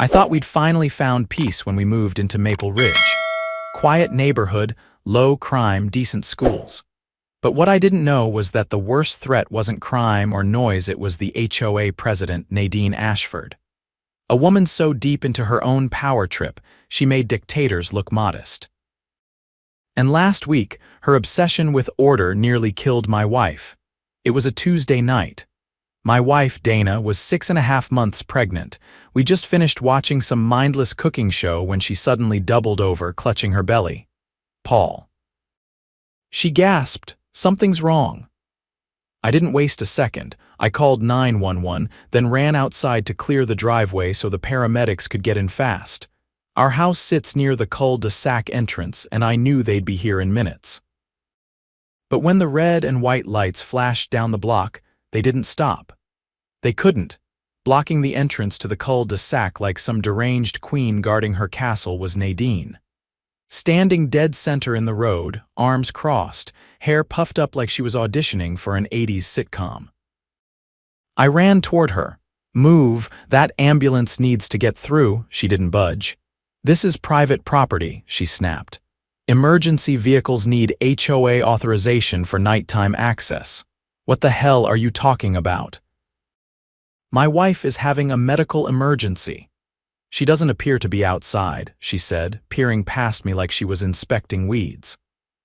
I thought we'd finally found peace when we moved into Maple Ridge. Quiet neighborhood, low crime, decent schools. But what I didn't know was that the worst threat wasn't crime or noise, it was the HOA president, Nadine Ashford. A woman so deep into her own power trip, she made dictators look modest. And last week, her obsession with order nearly killed my wife. It was a Tuesday night. My wife, Dana, was 6.5 months pregnant. We just finished watching some mindless cooking show when she suddenly doubled over, clutching her belly. Paul. She gasped, "Something's wrong." I didn't waste a second. I called 911, then ran outside to clear the driveway so the paramedics could get in fast. Our house sits near the cul-de-sac entrance, and I knew they'd be here in minutes. But when the red and white lights flashed down the block, they didn't stop. They couldn't. Blocking the entrance to the cul-de-sac like some deranged queen guarding her castle was Nadine. Standing dead center in the road, arms crossed, hair puffed up like she was auditioning for an 80s sitcom. I ran toward her. "Move, that ambulance needs to get through." She didn't budge. "This is private property," she snapped. "Emergency vehicles need HOA authorization for nighttime access." "What the hell are you talking about?" "My wife is having a medical emergency." "She doesn't appear to be outside," she said, peering past me like she was inspecting weeds.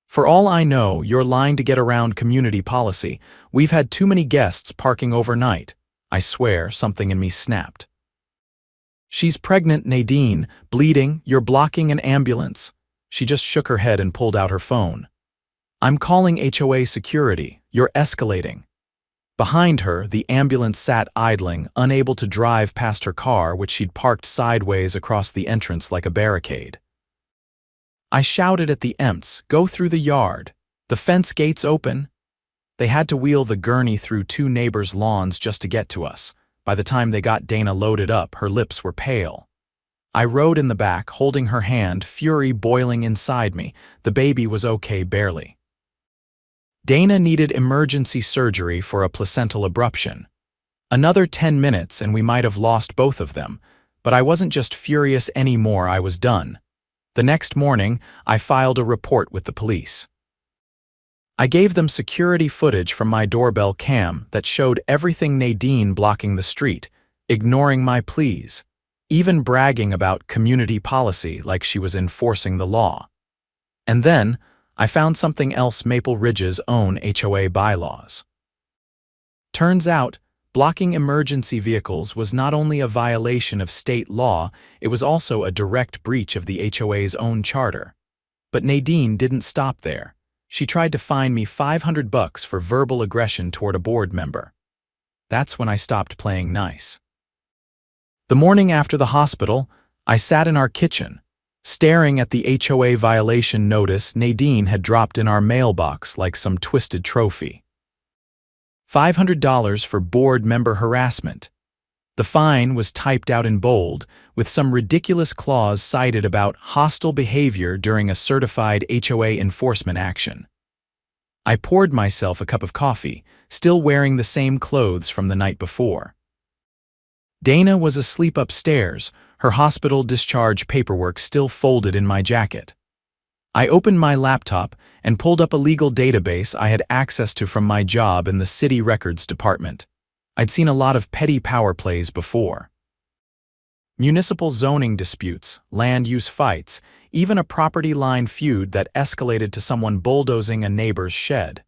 "For all I know, you're lying to get around community policy. We've had too many guests parking overnight." I swear, something in me snapped. "She's pregnant, Nadine, bleeding, you're blocking an ambulance." She just shook her head and pulled out her phone. "I'm calling HOA security. You're escalating." Behind her, the ambulance sat idling, unable to drive past her car, which she'd parked sideways across the entrance like a barricade. I shouted at the EMTs, "Go through the yard. The fence gate's open." They had to wheel the gurney through 2 neighbors' lawns just to get to us. By the time they got Dana loaded up, her lips were pale. I rode in the back, holding her hand, fury boiling inside me. The baby was okay, barely. Dana needed emergency surgery for a placental abruption. Another 10 minutes and we might have lost both of them, but I wasn't just furious anymore, I was done. The next morning, I filed a report with the police. I gave them security footage from my doorbell cam that showed everything: Nadine blocking the street, ignoring my pleas, even bragging about community policy like she was enforcing the law. And then, I found something else: Maple Ridge's own HOA bylaws. Turns out, blocking emergency vehicles was not only a violation of state law, it was also a direct breach of the HOA's own charter. But Nadine didn't stop there. She tried to fine me $500 for verbal aggression toward a board member. That's when I stopped playing nice. The morning after the hospital, I sat in our kitchen, staring at the HOA violation notice Nadine had dropped in our mailbox like some twisted trophy. $500 for board member harassment. The fine was typed out in bold, with some ridiculous clause cited about hostile behavior during a certified HOA enforcement action. I poured myself a cup of coffee, still wearing the same clothes from the night before. Dana was asleep upstairs, her hospital discharge paperwork still folded in my jacket. I opened my laptop and pulled up a legal database I had access to from my job in the city records department. I'd seen a lot of petty power plays before. Municipal zoning disputes, land use fights, even a property line feud that escalated to someone bulldozing a neighbor's shed.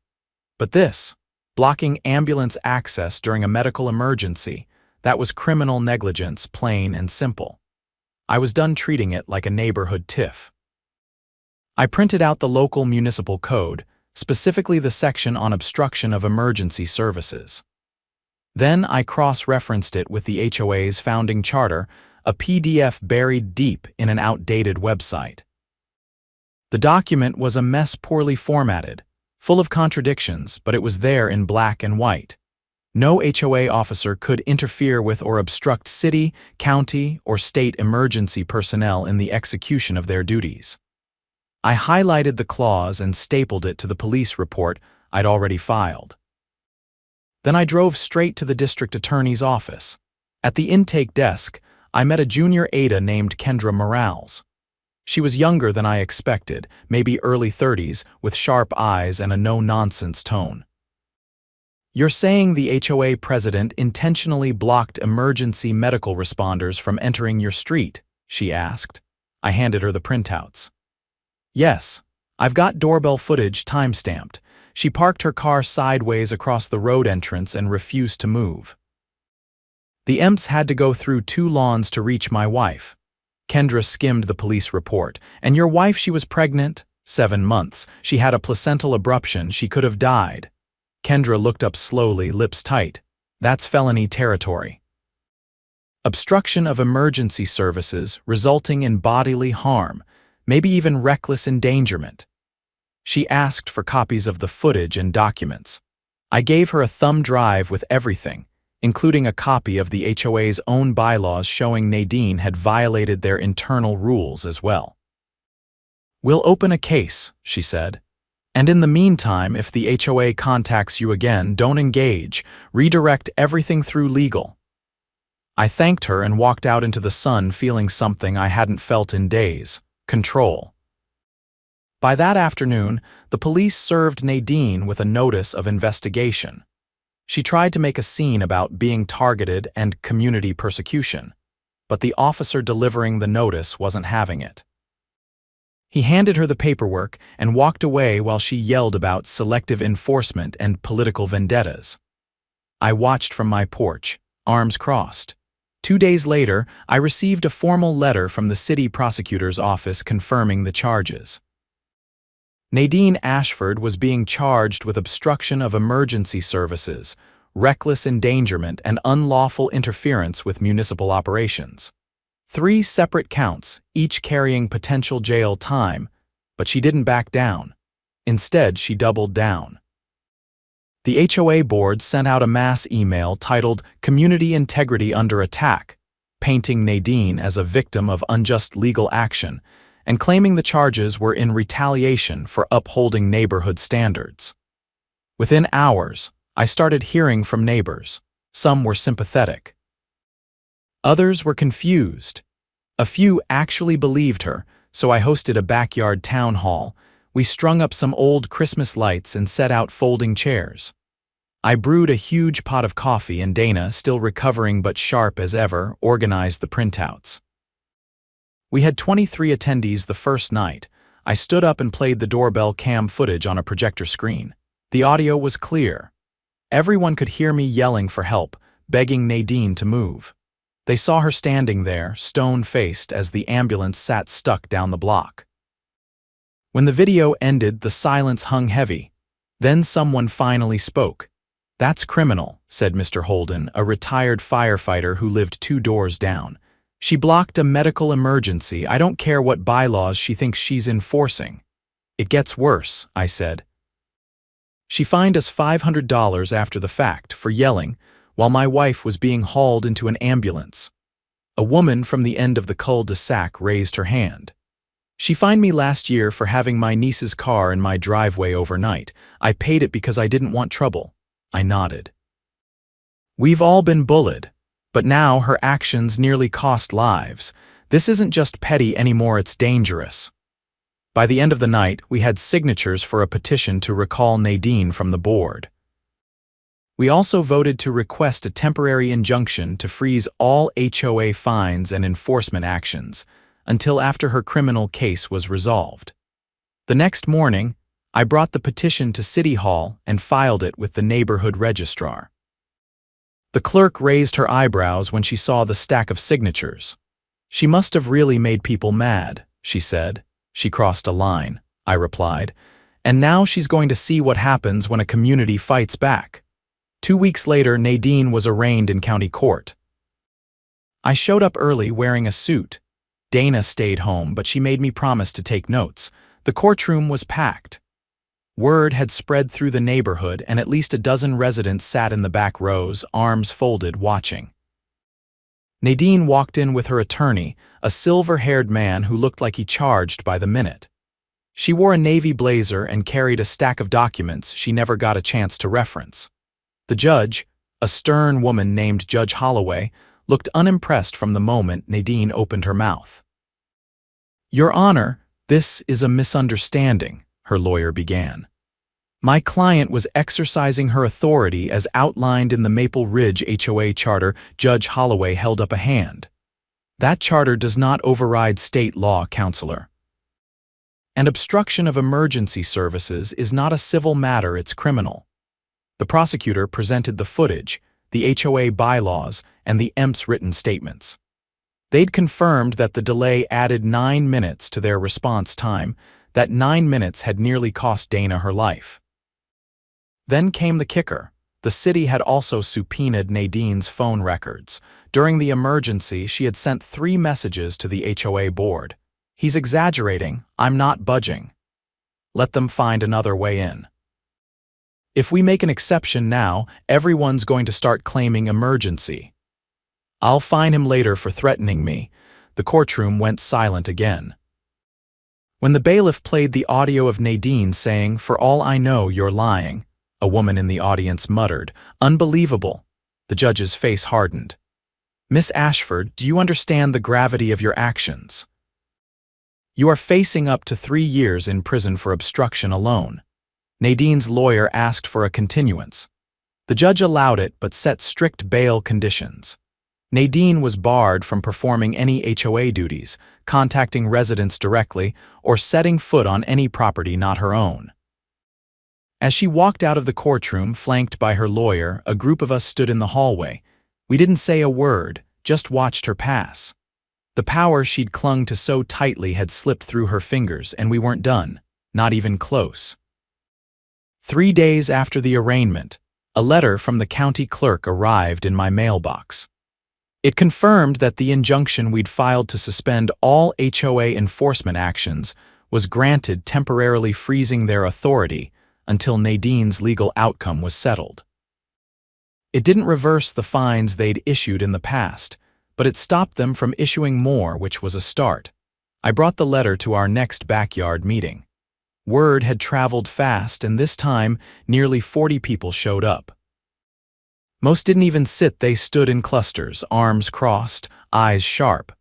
But this, blocking ambulance access during a medical emergency, that was criminal negligence, plain and simple. I was done treating it like a neighborhood tiff. I printed out the local municipal code, specifically the section on obstruction of emergency services. Then I cross-referenced it with the HOA's founding charter, a PDF buried deep in an outdated website. The document was a mess, poorly formatted, full of contradictions, but it was there in black and white. No HOA officer could interfere with or obstruct city, county, or state emergency personnel in the execution of their duties. I highlighted the clause and stapled it to the police report I'd already filed. Then I drove straight to the district attorney's office. At the intake desk, I met a junior Ada named Kendra Morales. She was younger than I expected, maybe early 30s, with sharp eyes and a no-nonsense tone. "You're saying the HOA president intentionally blocked emergency medical responders from entering your street?" she asked. I handed her the printouts. "Yes. I've got doorbell footage time-stamped. She parked her car sideways across the road entrance and refused to move. The EMTs had to go through 2 lawns to reach my wife." Kendra skimmed the police report. "And your wife, she was pregnant? 7 months. She had a placental abruption. She could have died." Kendra looked up slowly, lips tight. "That's felony territory. Obstruction of emergency services resulting in bodily harm, maybe even reckless endangerment." She asked for copies of the footage and documents. I gave her a thumb drive with everything, including a copy of the HOA's own bylaws showing Nadine had violated their internal rules as well. "We'll open a case," she said. "And in the meantime, if the HOA contacts you again, don't engage. Redirect everything through legal." I thanked her and walked out into the sun feeling something I hadn't felt in days: control. By that afternoon, the police served Nadine with a notice of investigation. She tried to make a scene about being targeted and community persecution, but the officer delivering the notice wasn't having it. He handed her the paperwork and walked away while she yelled about selective enforcement and political vendettas. I watched from my porch, arms crossed. 2 days later, I received a formal letter from the city prosecutor's office confirming the charges. Nadine Ashford was being charged with obstruction of emergency services, reckless endangerment, and unlawful interference with municipal operations. 3 separate counts, each carrying potential jail time, but she didn't back down. Instead, she doubled down. The HOA board sent out a mass email titled "Community Integrity Under Attack," painting Nadine as a victim of unjust legal action and claiming the charges were in retaliation for upholding neighborhood standards. Within hours, I started hearing from neighbors. Some were sympathetic. Others were confused. A few actually believed her, so I hosted a backyard town hall. We strung up some old Christmas lights and set out folding chairs. I brewed a huge pot of coffee and Dana, still recovering but sharp as ever, organized the printouts. We had 23 attendees the first night. I stood up and played the doorbell cam footage on a projector screen. The audio was clear. Everyone could hear me yelling for help, begging Nadine to move. They saw her standing there, stone-faced, as the ambulance sat stuck down the block. When the video ended, the silence hung heavy. Then someone finally spoke. "That's criminal," said Mr. Holden, a retired firefighter who lived 2 doors down. "She blocked a medical emergency. I don't care what bylaws she thinks she's enforcing." "It gets worse," I said. "She fined us $500 after the fact for yelling while my wife was being hauled into an ambulance." A woman from the end of the cul-de-sac raised her hand. "She fined me last year for having my niece's car in my driveway overnight. I paid it because I didn't want trouble." I nodded. "We've all been bullied, but now her actions nearly cost lives. This isn't just petty anymore, it's dangerous." By the end of the night, we had signatures for a petition to recall Nadine from the board. We also voted to request a temporary injunction to freeze all HOA fines and enforcement actions until after her criminal case was resolved. The next morning, I brought the petition to City Hall and filed it with the neighborhood registrar. The clerk raised her eyebrows when she saw the stack of signatures. "She must have really made people mad," she said. "She crossed a line," I replied. "And now she's going to see what happens when a community fights back." 2 weeks later, Nadine was arraigned in county court. I showed up early wearing a suit. Dana stayed home, but she made me promise to take notes. The courtroom was packed. Word had spread through the neighborhood, and at least a dozen residents sat in the back rows, arms folded, watching. Nadine walked in with her attorney, a silver-haired man who looked like he charged by the minute. She wore a navy blazer and carried a stack of documents she never got a chance to reference. The judge, a stern woman named Judge Holloway, looked unimpressed from the moment Nadine opened her mouth. "Your Honor, this is a misunderstanding," her lawyer began. "My client was exercising her authority as outlined in the Maple Ridge HOA charter." Judge Holloway held up a hand. "That charter does not override state law, Counselor. And obstruction of emergency services is not a civil matter, it's criminal." The prosecutor presented the footage, the HOA bylaws, and the EMP's written statements. They'd confirmed that the delay added 9 minutes to their response time. That 9 minutes had nearly cost Dana her life. Then came the kicker. The city had also subpoenaed Nadine's phone records. During the emergency, she had sent 3 messages to the HOA board. "He's exaggerating. I'm not budging. Let them find another way in. If we make an exception now, everyone's going to start claiming emergency. I'll fine him later for threatening me." The courtroom went silent again. When the bailiff played the audio of Nadine saying, "For all I know, you're lying," a woman in the audience muttered, "Unbelievable." The judge's face hardened. "Miss Ashford, do you understand the gravity of your actions? You are facing up to 3 years in prison for obstruction alone." Nadine's lawyer asked for a continuance. The judge allowed it but set strict bail conditions. Nadine was barred from performing any HOA duties, contacting residents directly, or setting foot on any property not her own. As she walked out of the courtroom, flanked by her lawyer, a group of us stood in the hallway. We didn't say a word, just watched her pass. The power she'd clung to so tightly had slipped through her fingers, and we weren't done, not even close. 3 days after the arraignment, a letter from the county clerk arrived in my mailbox. It confirmed that the injunction we'd filed to suspend all HOA enforcement actions was granted, temporarily freezing their authority until Nadine's legal outcome was settled. It didn't reverse the fines they'd issued in the past, but it stopped them from issuing more, which was a start. I brought the letter to our next backyard meeting. Word had traveled fast, and this time nearly 40 people showed up. Most didn't even sit, they stood in clusters, arms crossed, eyes sharp.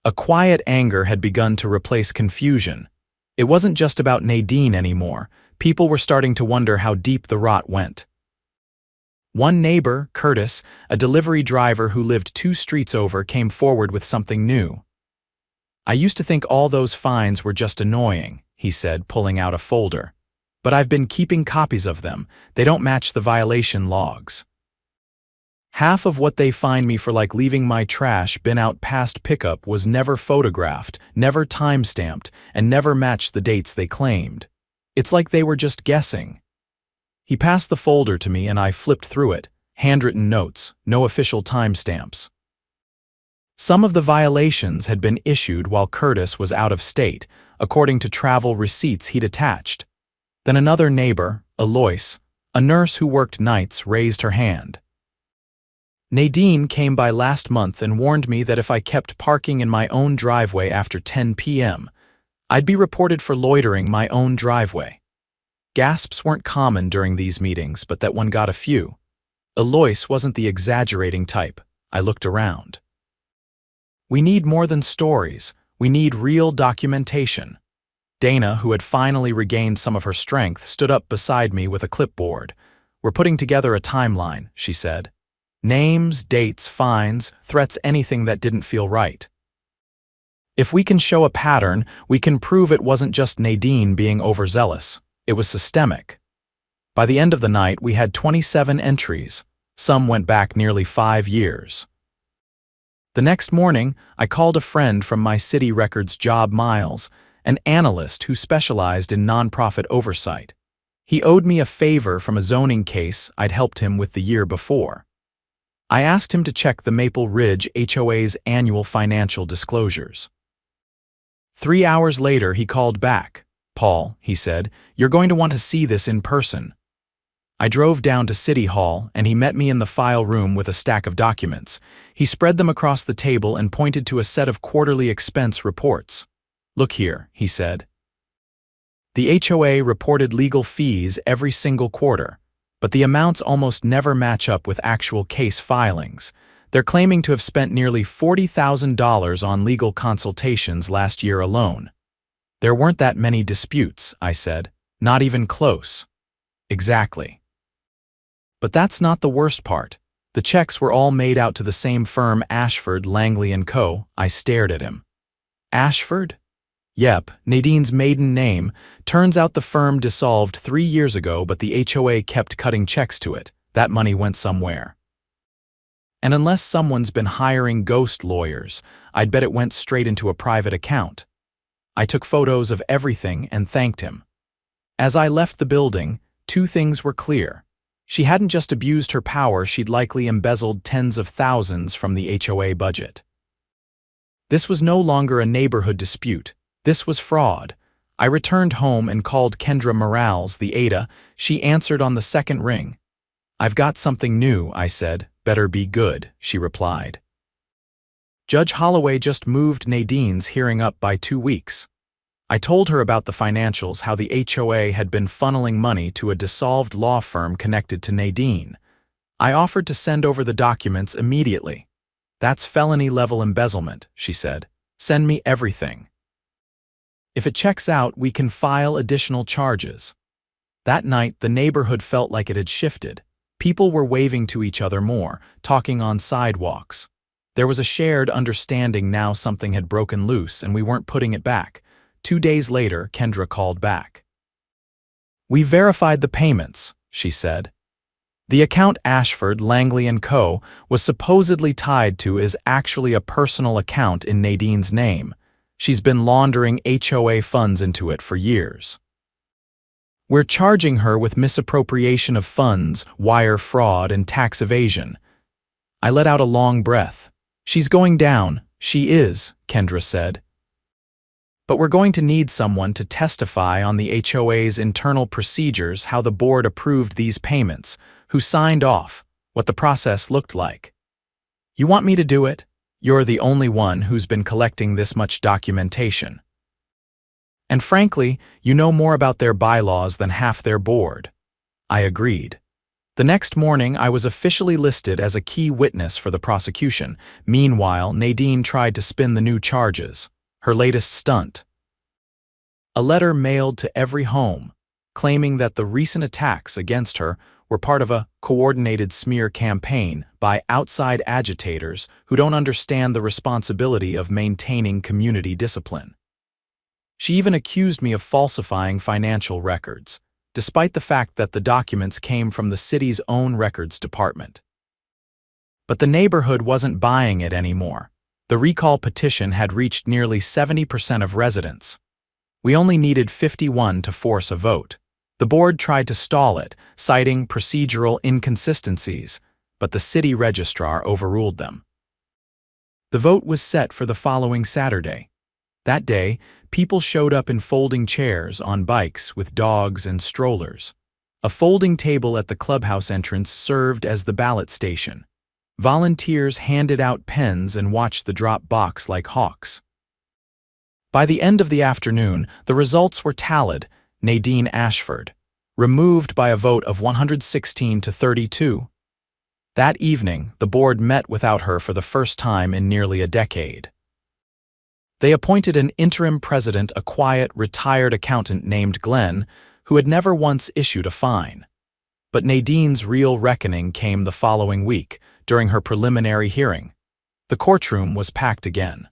A quiet anger had begun to replace confusion. It wasn't just about Nadine anymore. People were starting to wonder how deep the rot went. One neighbor, Curtis, a delivery driver who lived 2 streets over, came forward with something new. "I used to think all those fines were just annoying," he said, pulling out a folder. "But I've been keeping copies of them. They don't match the violation logs. Half of what they fined me for, like leaving my trash bin out past pickup, was never photographed, never time-stamped, and never matched the dates they claimed. It's like they were just guessing." He passed the folder to me and I flipped through it. Handwritten notes, no official timestamps. Some of the violations had been issued while Curtis was out of state, according to travel receipts he'd attached. Then another neighbor, Alois, a nurse who worked nights, raised her hand. "Nadine came by last month and warned me that if I kept parking in my own driveway after 10 p.m., I'd be reported for loitering my own driveway." Gasps weren't common during these meetings, but that one got a few. Alois wasn't the exaggerating type. I looked around. "We need more than stories. We need real documentation." Dana, who had finally regained some of her strength, stood up beside me with a clipboard. "We're putting together a timeline," she said. "Names, dates, fines, threats, anything that didn't feel right. If we can show a pattern, we can prove it wasn't just Nadine being overzealous. It was systemic." By the end of the night, we had 27 entries. Some went back nearly 5 years. The next morning, I called a friend from my city records job, Miles, an analyst who specialized in nonprofit oversight. He owed me a favor from a zoning case I'd helped him with the year before. I asked him to check the Maple Ridge HOA's annual financial disclosures. 3 hours later, he called back. "Paul," he said, "you're going to want to see this in person." I drove down to City Hall, and he met me in the file room with a stack of documents. He spread them across the table and pointed to a set of quarterly expense reports. "Look here," he said. The HOA reported legal fees every single quarter, but the amounts almost never match up with actual case filings. They're claiming to have spent nearly $40,000 on legal consultations last year alone. There weren't that many disputes, I said. Not even close. Exactly. But that's not the worst part. The checks were all made out to the same firm, Ashford, Langley & Co. I stared at him. Ashford? Yep, Nadine's maiden name. Turns out the firm dissolved 3 years ago, but the HOA kept cutting checks to it. That money went somewhere. And unless someone's been hiring ghost lawyers, I'd bet it went straight into a private account. I took photos of everything and thanked him. As I left the building, 2 things were clear. She hadn't just abused her power, she'd likely embezzled tens of thousands from the HOA budget. This was no longer a neighborhood dispute. This was fraud. I returned home and called Kendra Morales, the Ada. She answered on the second ring. "I've got something new," I said. "Better be good," she replied. Judge Holloway just moved Nadine's hearing up by 2 weeks. I told her about the financials, how the HOA had been funneling money to a dissolved law firm connected to Nadine. I offered to send over the documents immediately. "That's felony-level embezzlement," she said. "Send me everything. If it checks out, we can file additional charges." That night, the neighborhood felt like it had shifted. People were waving to each other more, talking on sidewalks. There was a shared understanding now something had broken loose and we weren't putting it back. 2 days later, Kendra called back. "We verified the payments," she said. The account Ashford, Langley & Co. was supposedly tied to is actually a personal account in Nadine's name. She's been laundering HOA funds into it for years. "We're charging her with misappropriation of funds, wire fraud, and tax evasion." I let out a long breath. "She's going down." "She is," Kendra said. "But we're going to need someone to testify on the HOA's internal procedures, how the board approved these payments, who signed off, what the process looked like." "You want me to do it? You're the only one who's been collecting this much documentation. And frankly, you know more about their bylaws than half their board." I agreed. The next morning, I was officially listed as a key witness for the prosecution. Meanwhile, Nadine tried to spin the new charges. Her latest stunt. A letter mailed to every home, claiming that the recent attacks against her were part of a coordinated smear campaign by outside agitators who don't understand the responsibility of maintaining community discipline. She even accused me of falsifying financial records, despite the fact that the documents came from the city's own records department. But the neighborhood wasn't buying it anymore. The recall petition had reached nearly 70% of residents. We only needed 51 to force a vote. The board tried to stall it, citing procedural inconsistencies, but the city registrar overruled them. The vote was set for the following Saturday. That day, people showed up in folding chairs, on bikes, with dogs and strollers. A folding table at the clubhouse entrance served as the ballot station. Volunteers handed out pens and watched the drop box like hawks. By the end of the afternoon, the results were tallied. Nadine Ashford, removed by a vote of 116 to 32. That evening, the board met without her for the first time in nearly a decade. They appointed an interim president, a quiet, retired accountant named Glenn, who had never once issued a fine. But Nadine's real reckoning came the following week, during her preliminary hearing. The courtroom was packed again.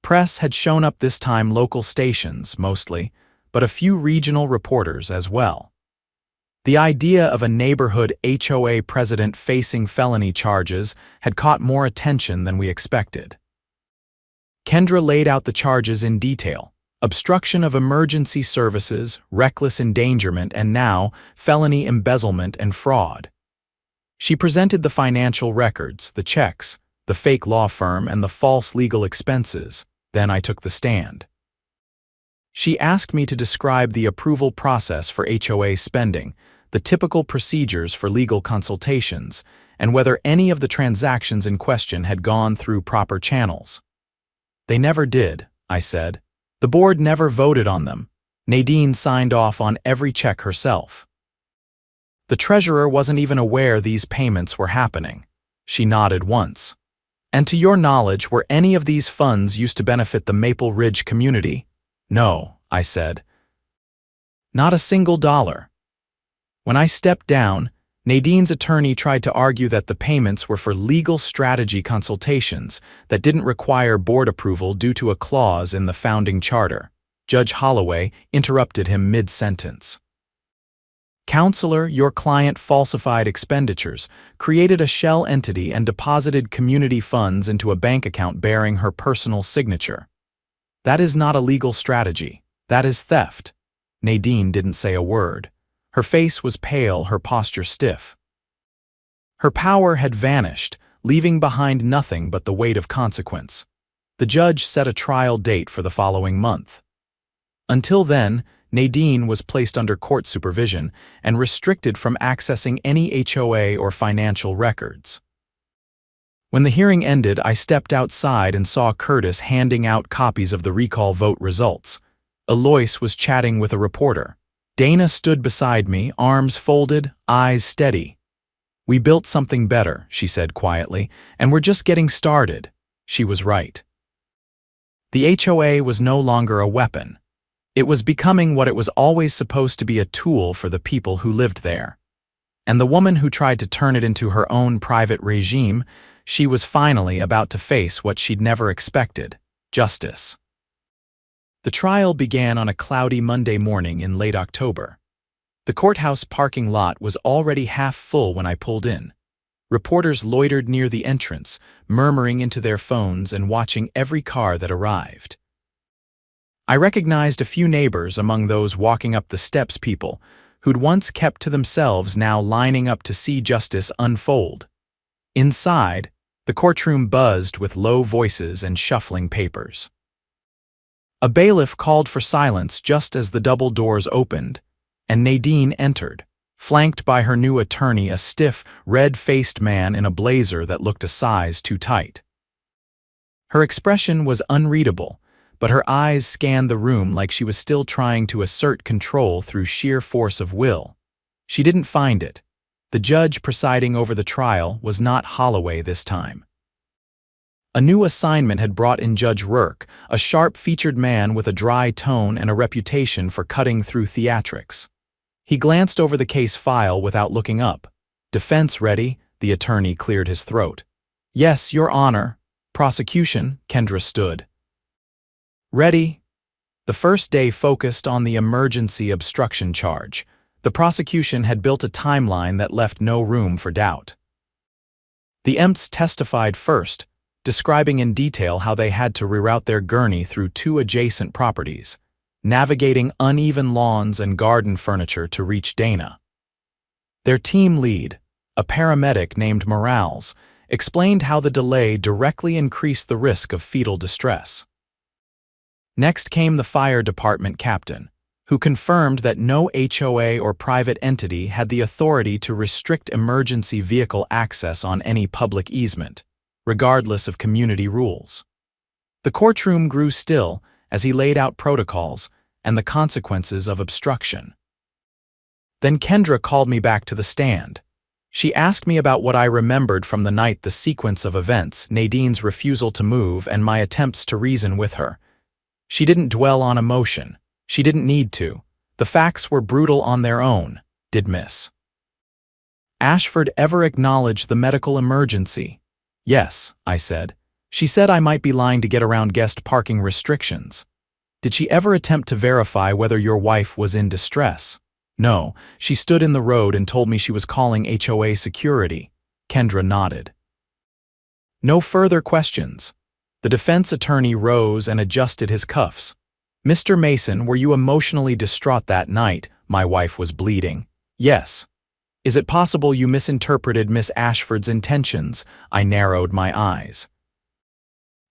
Press had shown up this time, local stations, mostly, but a few regional reporters as well. The idea of a neighborhood HOA president facing felony charges had caught more attention than we expected. Kendra laid out the charges in detail: obstruction of emergency services, reckless endangerment, and now, felony embezzlement and fraud. She presented the financial records, the checks, the fake law firm, and the false legal expenses. Then I took the stand. She asked me to describe the approval process for HOA spending, the typical procedures for legal consultations, and whether any of the transactions in question had gone through proper channels. "They never did," I said. "The board never voted on them. Nadine signed off on every check herself. The treasurer wasn't even aware these payments were happening." She nodded once. And to your knowledge, were any of these funds used to benefit the Maple Ridge community? No, I said. Not a single dollar. When I stepped down, Nadine's attorney tried to argue that the payments were for legal strategy consultations that didn't require board approval due to a clause in the founding charter. Judge Holloway interrupted him mid-sentence. Counselor, your client falsified expenditures, created a shell entity and deposited community funds into a bank account bearing her personal signature. That is not a legal strategy. That is theft. Nadine didn't say a word. Her face was pale, her posture stiff. Her power had vanished, leaving behind nothing but the weight of consequence. The judge set a trial date for the following month. Until then, Nadine was placed under court supervision and restricted from accessing any HOA or financial records. When the hearing ended, I stepped outside and saw Curtis handing out copies of the recall vote results. Alois was chatting with a reporter. Dana stood beside me, arms folded, eyes steady. We built something better, she said quietly, and we're just getting started. She was right. The HOA was no longer a weapon. It was becoming what it was always supposed to be, a tool for the people who lived there. And the woman who tried to turn it into her own private regime, she was finally about to face what she'd never expected: justice. The trial began on a cloudy Monday morning in late October. The courthouse parking lot was already half full when I pulled in. Reporters loitered near the entrance, murmuring into their phones and watching every car that arrived. I recognized a few neighbors among those walking up the steps, people who'd once kept to themselves now lining up to see justice unfold. Inside, the courtroom buzzed with low voices and shuffling papers. A bailiff called for silence just as the double doors opened, and Nadine entered, flanked by her new attorney, a stiff, red-faced man in a blazer that looked a size too tight. Her expression was unreadable, but her eyes scanned the room like she was still trying to assert control through sheer force of will. She didn't find it. The judge presiding over the trial was not Holloway this time. A new assignment had brought in Judge Rourke, a sharp-featured man with a dry tone and a reputation for cutting through theatrics. He glanced over the case file without looking up. "Defense ready?" The attorney cleared his throat. "Yes, Your Honor." "Prosecution?" Kendra stood. "Ready." The first day focused on the emergency obstruction charge. The prosecution had built a timeline that left no room for doubt. The EMTs testified first, describing in detail how they had to reroute their gurney through 2 adjacent properties, navigating uneven lawns and garden furniture to reach Dana. Their team lead, a paramedic named Morales, explained how the delay directly increased the risk of fetal distress. Next came the fire department captain, who confirmed that no HOA or private entity had the authority to restrict emergency vehicle access on any public easement, regardless of community rules. The courtroom grew still as he laid out protocols and the consequences of obstruction. Then Kendra called me back to the stand. She asked me about what I remembered from the night, the sequence of events, Nadine's refusal to move, and my attempts to reason with her. She didn't dwell on emotion. She didn't need to. The facts were brutal on their own. Did Miss Ashford ever acknowledge the medical emergency? Yes, I said. She said I might be lying to get around guest parking restrictions. Did she ever attempt to verify whether your wife was in distress? No, she stood in the road and told me she was calling HOA security. Kendra nodded. No further questions. The defense attorney rose and adjusted his cuffs. "Mr. Mason, were you emotionally distraught that night? My wife was bleeding." "Yes." "Is it possible you misinterpreted Miss Ashford's intentions?" I narrowed my eyes.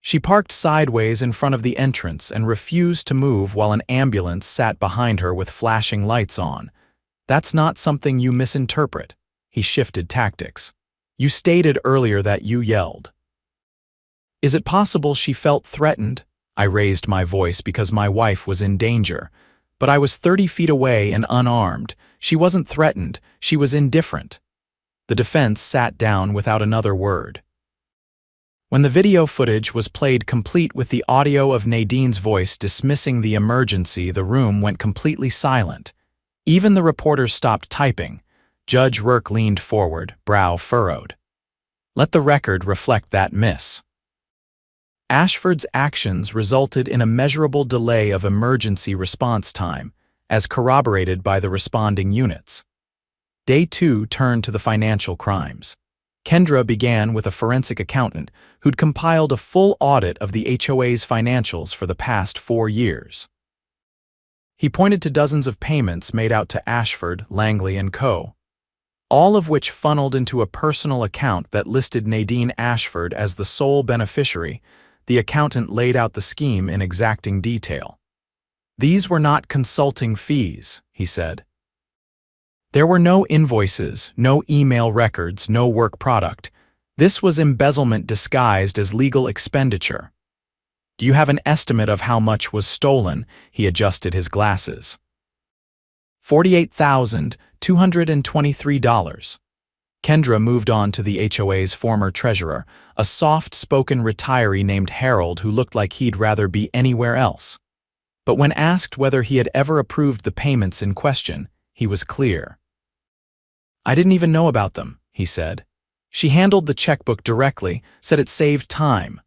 She parked sideways in front of the entrance and refused to move while an ambulance sat behind her with flashing lights on. "That's not something you misinterpret." He shifted tactics. "You stated earlier that you yelled." "Is it possible she felt threatened?" I raised my voice because my wife was in danger. But I was 30 feet away and unarmed. She wasn't threatened, she was indifferent. The defense sat down without another word. When the video footage was played complete with the audio of Nadine's voice dismissing the emergency, the room went completely silent. Even the reporters stopped typing. Judge Rourke leaned forward, brow furrowed. Let the record reflect that, miss. Ashford's actions resulted in a measurable delay of emergency response time, as corroborated by the responding units. Day 2 turned to the financial crimes. Kendra began with a forensic accountant who'd compiled a full audit of the HOA's financials for the past 4 years. He pointed to dozens of payments made out to Ashford, Langley & Co., all of which funneled into a personal account that listed Nadine Ashford as the sole beneficiary. The accountant laid out the scheme in exacting detail. These were not consulting fees, he said. There were no invoices, no email records, no work product. This was embezzlement disguised as legal expenditure. Do you have an estimate of how much was stolen? He adjusted his glasses. $48,223. Kendra moved on to the HOA's former treasurer, a soft-spoken retiree named Harold who looked like he'd rather be anywhere else. But when asked whether he had ever approved the payments in question, he was clear. I didn't even know about them, he said. She handled the checkbook directly, said it saved time.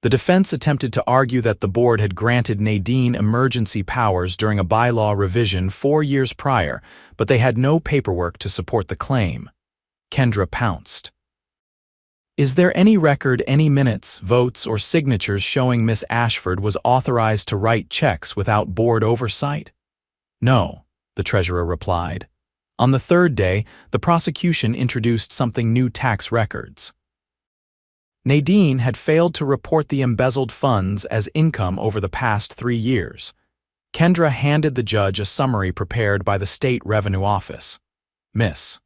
The defense attempted to argue that the board had granted Nadine emergency powers during a bylaw revision 4 years prior, but they had no paperwork to support the claim. Kendra pounced. Is there any record, any minutes, votes, or signatures showing Miss Ashford was authorized to write checks without board oversight? No, the treasurer replied. On the third day, the prosecution introduced something new: tax records. Nadine had failed to report the embezzled funds as income over the past 3 years. Kendra handed the judge a summary prepared by the State Revenue Office. Miss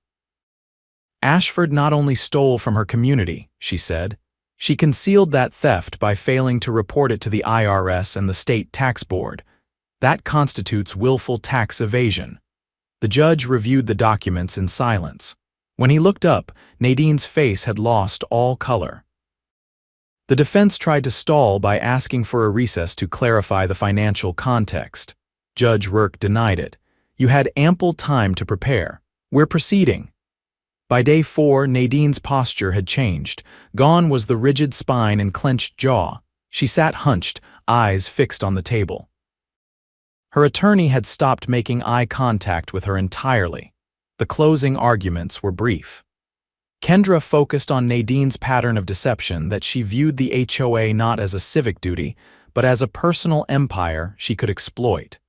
Ashford not only stole from her community, she said, she concealed that theft by failing to report it to the IRS and the State Tax Board. That constitutes willful tax evasion. The judge reviewed the documents in silence. When he looked up, Nadine's face had lost all color. The defense tried to stall by asking for a recess to clarify the financial context. Judge Rourke denied it. You had ample time to prepare. We're proceeding. By day 4, Nadine's posture had changed. Gone was the rigid spine and clenched jaw. She sat hunched, eyes fixed on the table. Her attorney had stopped making eye contact with her entirely. The closing arguments were brief. Kendra focused on Nadine's pattern of deception, that she viewed the HOA not as a civic duty, but as a personal empire she could exploit.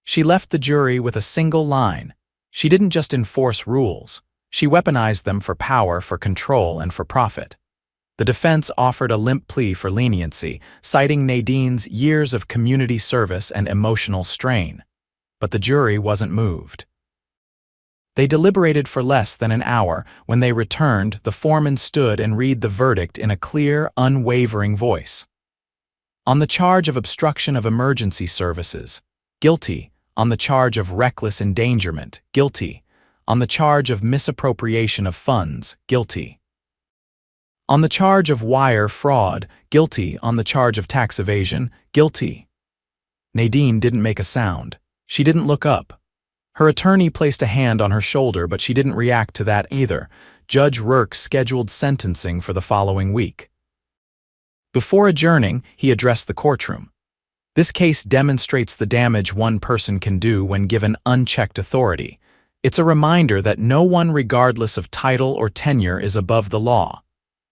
She left the jury with a single line. She didn't just enforce rules. She weaponized them for power, for control, and for profit. The defense offered a limp plea for leniency, citing Nadine's years of community service and emotional strain. But the jury wasn't moved. They deliberated for less than an hour. When they returned, the foreman stood and read the verdict in a clear, unwavering voice. On the charge of obstruction of emergency services, guilty. On the charge of reckless endangerment, guilty. On the charge of misappropriation of funds, guilty. On the charge of wire fraud, guilty. On the charge of tax evasion, guilty. Nadine didn't make a sound. She didn't look up. Her attorney placed a hand on her shoulder, but she didn't react to that either. Judge Rourke scheduled sentencing for the following week. Before adjourning, he addressed the courtroom. This case demonstrates the damage one person can do when given unchecked authority. It's a reminder that no one, regardless of title or tenure, is above the law.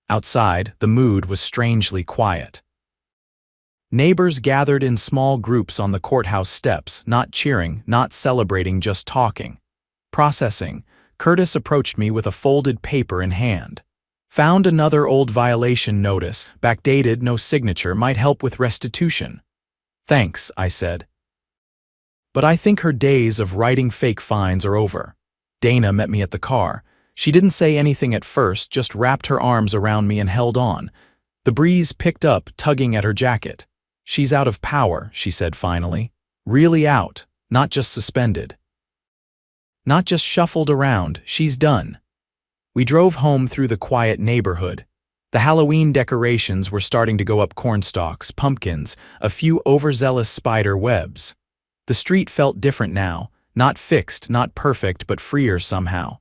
Outside, the mood was strangely quiet. Neighbors gathered in small groups on the courthouse steps, not cheering, not celebrating, just talking. Processing, Curtis approached me with a folded paper in hand. Found another old violation notice, backdated, no signature, might help with restitution. Thanks, I said. But I think her days of writing fake fines are over. Dana met me at the car. She didn't say anything at first, just wrapped her arms around me and held on. The breeze picked up, tugging at her jacket. She's out of power, she said finally. Really out, not just suspended. Not just shuffled around, she's done. We drove home through the quiet neighborhood. The Halloween decorations were starting to go up: cornstalks, pumpkins, a few overzealous spider webs. The street felt different now, not fixed, not perfect, but freer somehow.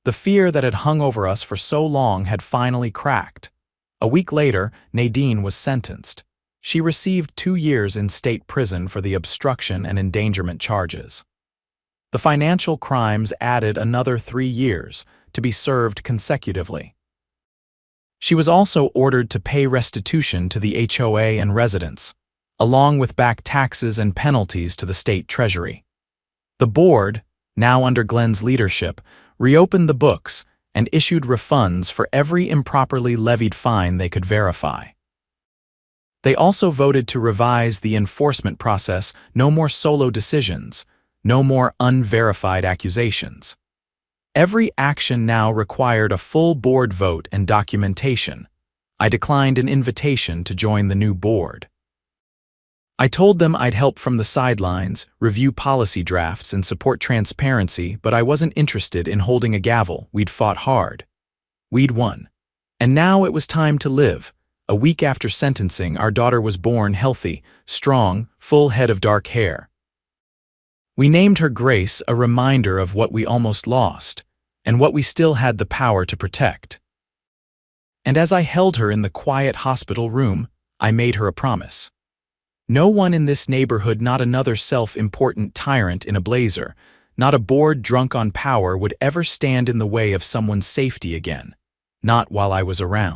The fear that had hung over us for so long had finally cracked. A week later, Nadine was sentenced. She received 2 years in state prison for the obstruction and endangerment charges. The financial crimes added another 3 years, to be served consecutively. She was also ordered to pay restitution to the HOA and residents, along with back taxes and penalties to the state treasury. The board, now under Glenn's leadership, reopened the books and issued refunds for every improperly levied fine they could verify. They also voted to revise the enforcement process: no more solo decisions, no more unverified accusations. Every action now required a full board vote and documentation. I declined an invitation to join the new board. I told them I'd help from the sidelines, review policy drafts, and support transparency, but I wasn't interested in holding a gavel. We'd fought hard. We'd won. And now it was time to live. A week after sentencing, our daughter was born, healthy, strong, full head of dark hair. We named her Grace, a reminder of what we almost lost, and what we still had the power to protect. And as I held her in the quiet hospital room, I made her a promise. No one in this neighborhood, not another self-important tyrant in a blazer, not a board drunk on power, would ever stand in the way of someone's safety again. Not while I was around.